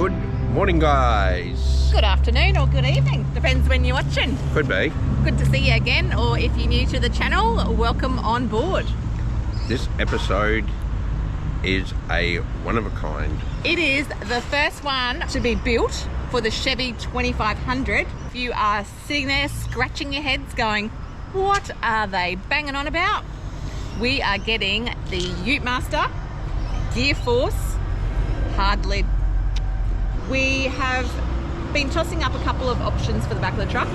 Good morning, guys. Good afternoon or good evening, depends when you're watching. Could be. Good to see you again, or if you're new to the channel, welcome on board. This episode is a one of a kind. It is the first one to be built for the Chevy 2500. If you are sitting there scratching your heads going, what are they banging on about? We are getting the Utemaster GearForce Hard Lid. We have been tossing up a couple of options for the back of the truck.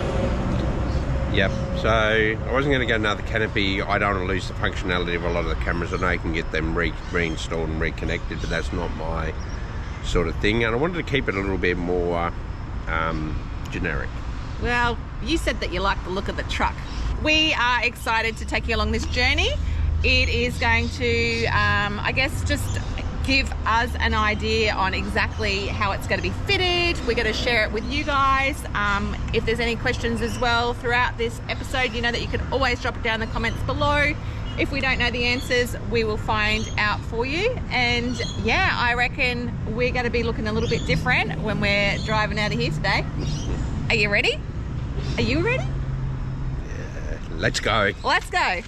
Yep, so I wasn't going to get another canopy. I don't want to lose the functionality of a lot of the cameras. I know you can get them reinstalled and reconnected, but that's not my sort of thing. And I wanted to keep it a little bit more generic. Well, you said that you like the look of the truck. We are excited to take you along this journey. It is going to, I guess, just give us an idea on exactly how it's going to be fitted. We're going to share it with you guys. If there's any questions as well throughout this episode, you know that you can always drop it down in the comments below. If we don't know the answers, we will find out for you. And yeah, I reckon we're going to be looking a little bit different when we're driving out of here today. Are you ready? Are you ready? Yeah, let's go. Let's go.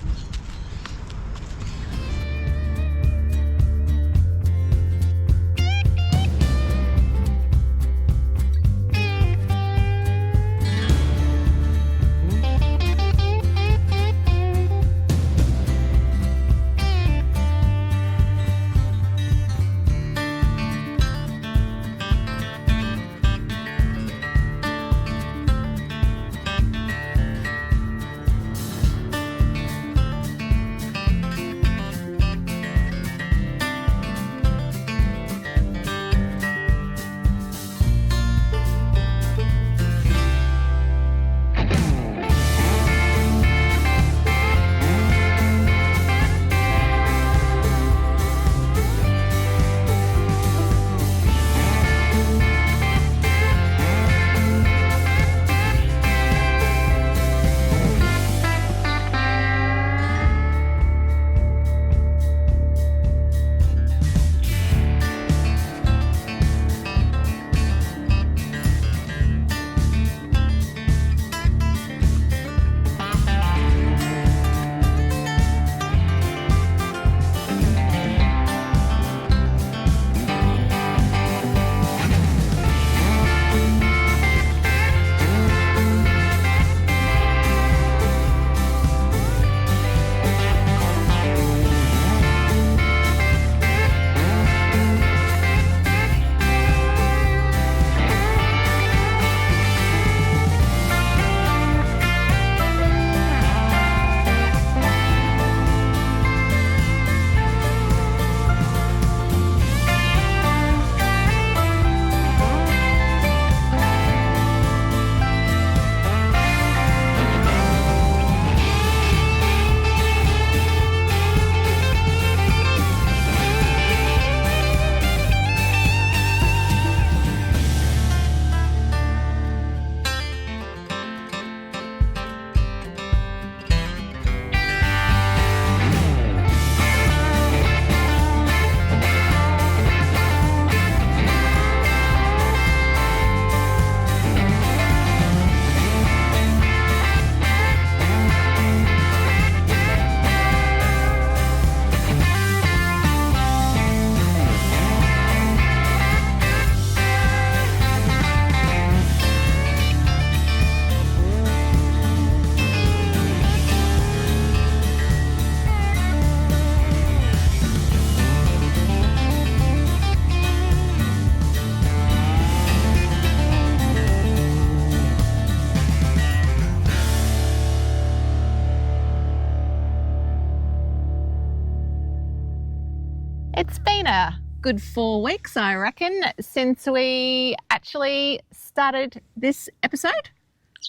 It's been a good 4 weeks, I reckon, since we actually started this episode.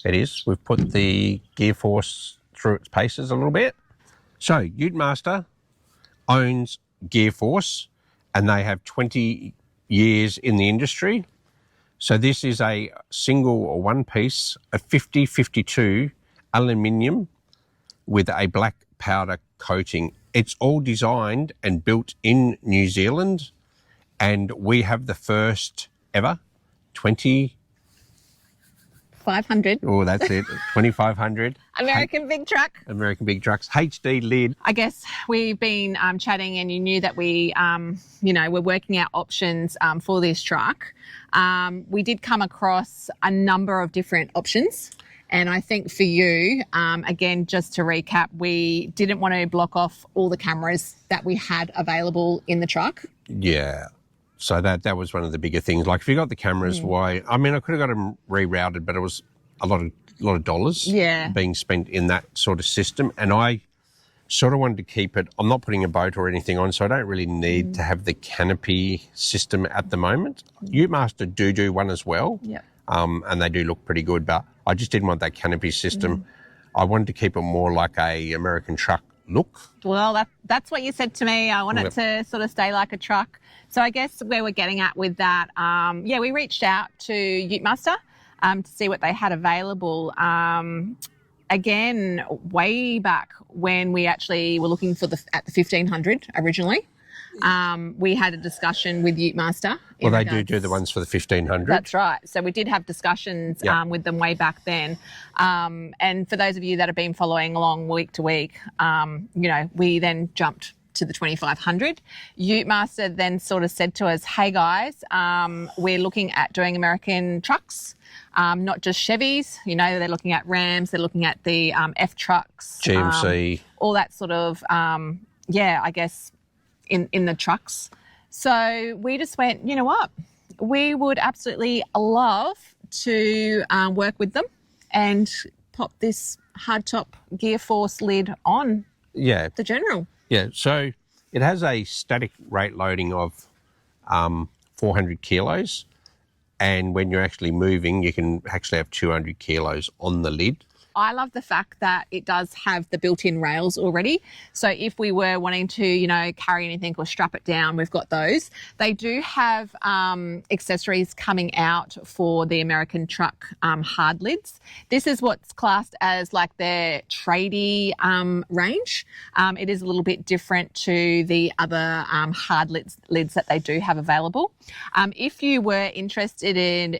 It is. We've put the GearForce through its paces a little bit. So, Utemaster owns GearForce, and they have 20 years in the industry. So this is a single or one piece of 50-52 aluminium with a black powder coating. It's all designed and built in New Zealand, and we have the first ever. 20. 500. Oh, that's it. 2500. American big truck. American big trucks. HD lid. I guess we've been chatting, and you knew that we, we're working out options for this truck. We did come across a number of different options. And I think for you, again, just to recap, we didn't want to block off all the cameras that we had available in the truck. Yeah. So that was one of the bigger things. Like if you got the cameras, why? I mean, I could have got them rerouted, but it was a lot of dollars being spent in that sort of system. And I sort of wanted to keep it. I'm not putting a boat or anything on, so I don't really need to have the canopy system at the moment. Utemaster do one as well. Yeah. And they do look pretty good, but I just didn't want that canopy system. I wanted to keep it more like a American truck look. Well, that's what you said to me. I want it to sort of stay like a truck. So I guess where we're getting at with that, we reached out to Utemaster to see what they had available. Again, way back when we actually were looking for at the 1500 originally. We had a discussion with Utemaster. Well, they do the ones for the 1500. That's right. So we did have discussions with them way back then. And for those of you that have been following along week to week, we then jumped to the 2500. Utemaster then sort of said to us, hey guys, we're looking at doing American trucks, not just Chevys. They're looking at Rams, they're looking at the F trucks. GMC. All that sort of, I guess, in the trucks. So we just went, you know what? We would absolutely love to work with them and pop this hardtop GearForce lid on the General. Yeah, so it has a static rate loading of 400 kilos. And when you're actually moving, you can actually have 200 kilos on the lid. I love the fact that it does have the built-in rails already. So if we were wanting to, carry anything or strap it down, we've got those. They do have accessories coming out for the American truck hard lids. This is what's classed as like their tradie range. It is a little bit different to the other hard lids that they do have available. If you were interested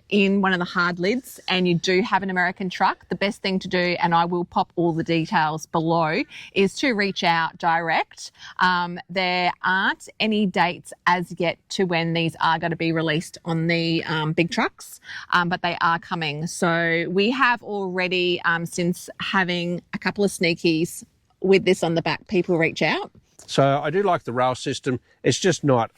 in one of the hard lids and you do have an American truck, the best thing to do, and I will pop all the details below, is to reach out direct. There aren't any dates as yet to when these are going to be released on the big trucks, but they are coming. So we have already, since having a couple of sneakies with this on the back, people reach out. So I do like the rail system. It's just not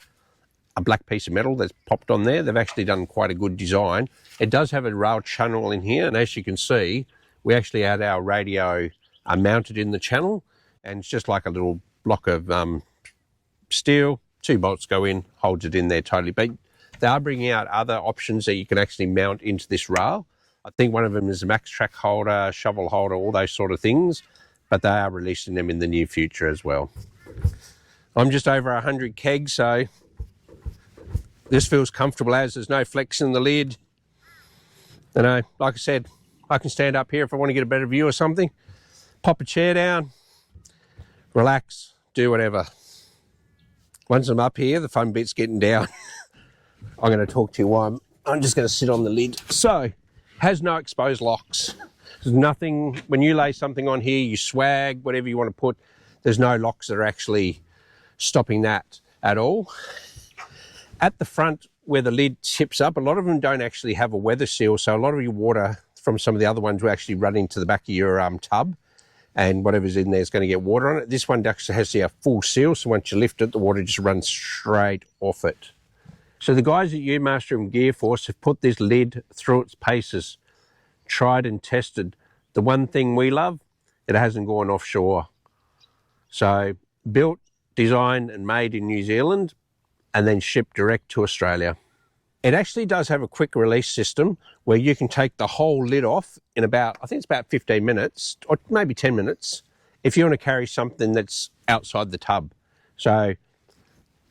a black piece of metal that's popped on there. They've actually done quite a good design. It does have a rail channel in here, and as you can see, we actually had our radio mounted in the channel, and it's just like a little block of steel. 2 bolts go in, holds it in there totally. But they are bringing out other options that you can actually mount into this rail. I think one of them is a max track holder, shovel holder, all those sort of things, but they are releasing them in the near future as well. I'm just over 100 kegs, so this feels comfortable as there's no flex in the lid. Like I said, I can stand up here if I want to get a better view or something, pop a chair down, relax, do whatever. Once I'm up here, the fun bit's getting down. I'm going to talk to you while I'm just going to sit on the lid. So, has no exposed locks. There's nothing, when you lay something on here, you swag, whatever you want to put, there's no locks that are actually stopping that at all. At the front, where the lid tips up, a lot of them don't actually have a weather seal, so a lot of your water from some of the other ones will actually run into the back of your tub, and whatever's in there is going to get water on it. This one actually has a full seal, so once you lift it, the water just runs straight off it. So the guys at Utemaster and GearForce have put this lid through its paces, tried and tested. The one thing we love, it hasn't gone offshore. So built, designed and made in New Zealand, and then shipped direct to Australia. It actually does have a quick release system where you can take the whole lid off in about, I think it's about 15 minutes or maybe 10 minutes if you want to carry something that's outside the tub. So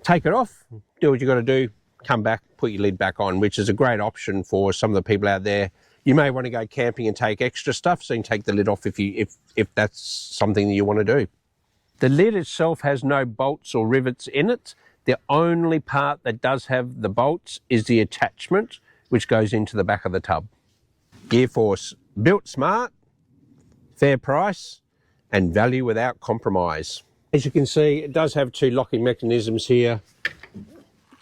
take it off, do what you got to do, come back, put your lid back on, which is a great option for some of the people out there. You may want to go camping and take extra stuff, so you can take the lid off if that's something that you want to do. The lid itself has no bolts or rivets in it. The only part that does have the bolts is the attachment, which goes into the back of the tub. GearForce, built smart, fair price, and value without compromise. As you can see, it does have 2 locking mechanisms here.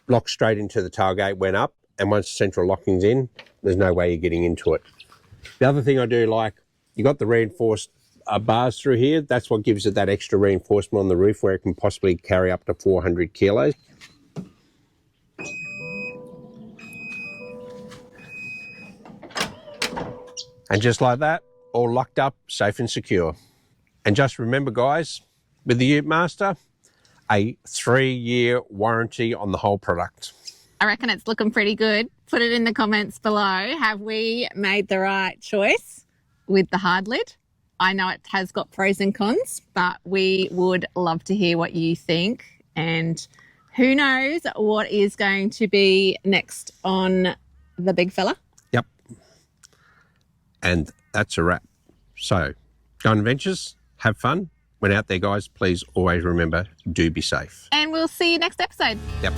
Lock straight into the tailgate when up, and once the central locking's in, there's no way you're getting into it. The other thing I do like, you got the reinforced bars through here. That's what gives it that extra reinforcement on the roof where it can possibly carry up to 400 kilos. And just like that, all locked up, safe and secure. And just remember, guys, with the Utemaster, a 3-year warranty on the whole product. I reckon it's looking pretty good. Put it in the comments below. Have we made the right choice with the hard lid? I know it has got pros and cons, but we would love to hear what you think. And who knows what is going to be next on the big fella. Yep. And that's a wrap. So, go on adventures, have fun. When out there, guys, please always remember, do be safe. And we'll see you next episode. Yep.